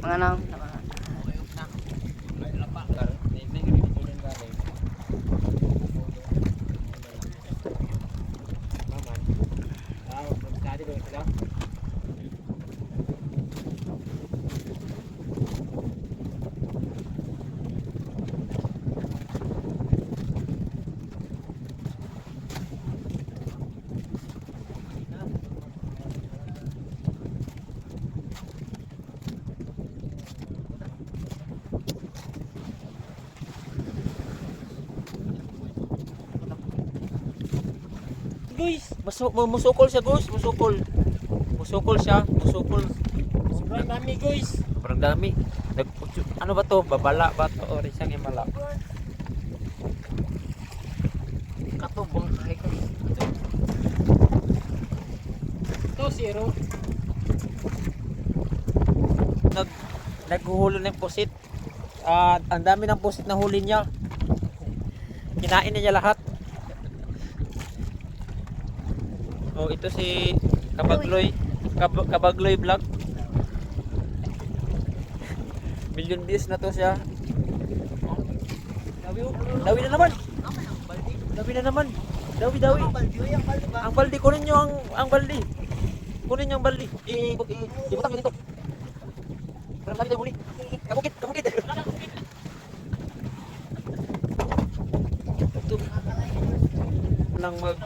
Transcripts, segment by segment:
Mga nang. Guys, musukol siya guys, musukol. Musukol siya, musukol. Sobrang dami guys. Sobrang dami. Ano ba to? Babala ba to? O siyang imala? Katubong kay ko. Ito zero. Naghuhulo ng pusit. Ang dami ng pusit na huli niya. Kinain niya lahat. Oh, ito si Kabagloy. Kabagloy vlog. Million views na to siya. Dawi na naman. Dawi na naman. Dawi. Ang baldi, kunin nyo ang baldi. Kunin nyo ang baldi. Ibutang nyo dito. Parang dami tayo huli. Kabukit. Ito. Nang mag...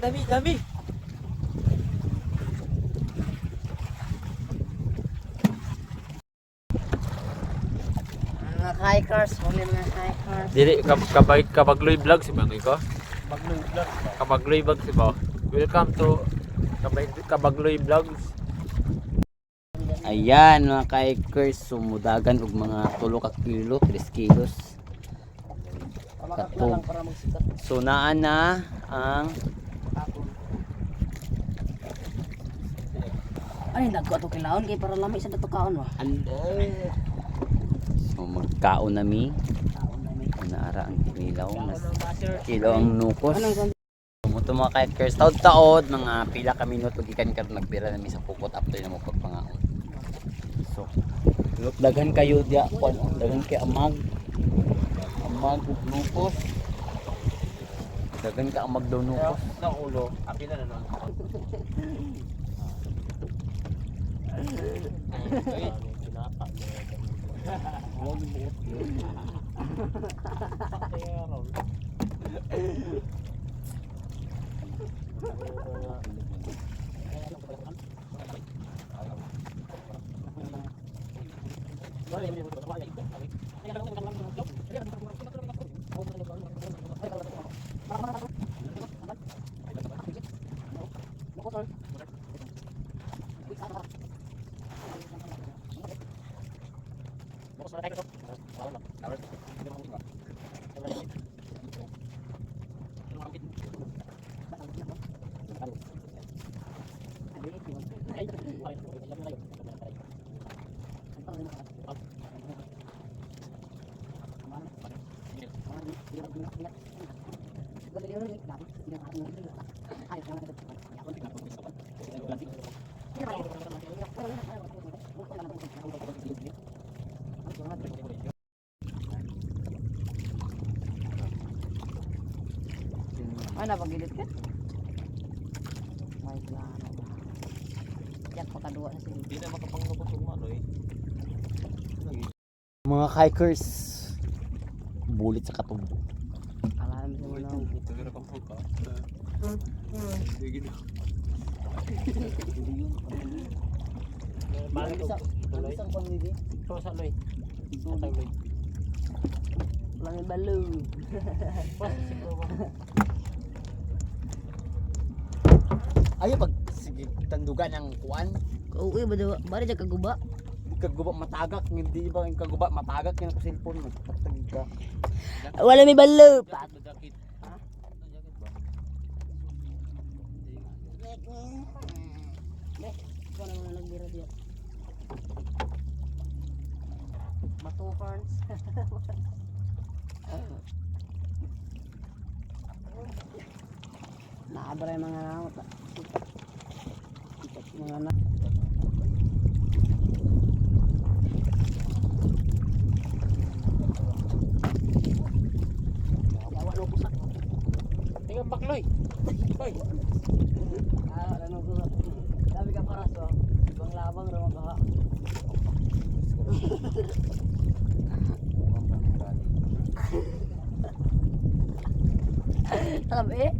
Dami. Mga hikers, huli mga hikers. Dili Kabagloy vlog si Bangoy ko. Kabagloy vlog si ba. Welcome to Kabagloy vlogs. Ayan mga hikers, sumudagan og mga 3 kilo, 3 kilos. Katong sunaan na ang ay nagko ato kilaon kay para lami sa dato kaon wa. Ande. So magkaon nami. Naara ang tinilaw na kilo ang nukos. Muto mga kahit taod-taod mga pila ka minuto gikan karon nagbira nami sa pukot after na mo pagpangaon. So daghan kayo dia kon daghan kay amag ug nukos. Daghan ka amag daw nukos. Na ulo, apila na nun. Ano pagilid ka? May plano. Yak pakadua na sila. Hindi na makapanglupot yung malo eh. Mga hikers, bulit sa katumbo. Alam mo na. Ito gira kang puka. Sige na. Balik sa Isang pamili. ito sa loy. Ito sa loy. Langit balu. Ayo pag sige tandugan ang kuan Oo, bari sa kaguba. kaguba matagak hindi ba ang kaguba matagak yung cellphone mo patagig ka Wala may balu. Jacket. Ha? Jacket ba? Ikaw naman na nagbira diya. Matukarns. Nakabara yung mga namot. Mga na. Tingnan bakloy. Hoy. Ano ko sa. Sabi ka para so. Ibang labang raw ka. Sabi?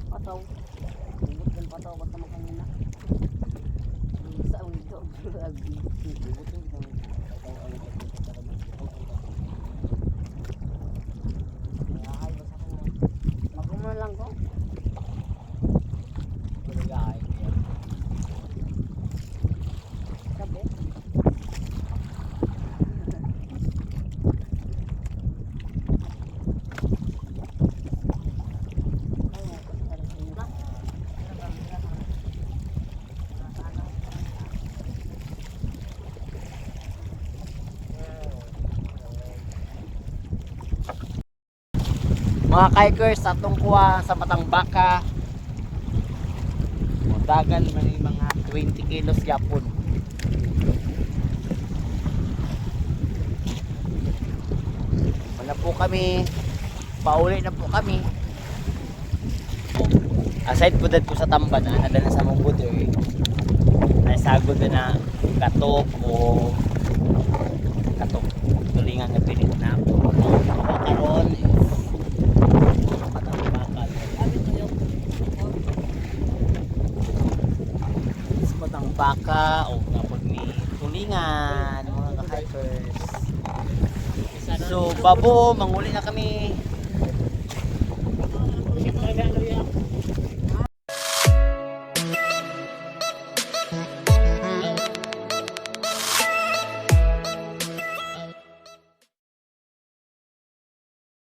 Pataw. Tungkol kan pataw basta makanina. Sa ito. Magkuman lang ko. Sabi? Mga kikers sa tungkuha sa Matambaka. Dagan man yung mga 20 kilos yapon. Wala po kami. Pauli na po kami. Aside po dad po sa tamban na nadala sa mong buto eh. Naisagod na katok o katok. Tulingan na pinit na po. Karon is baka o kapag may tulingan mga ka-hikers. So babo, manguli na kami.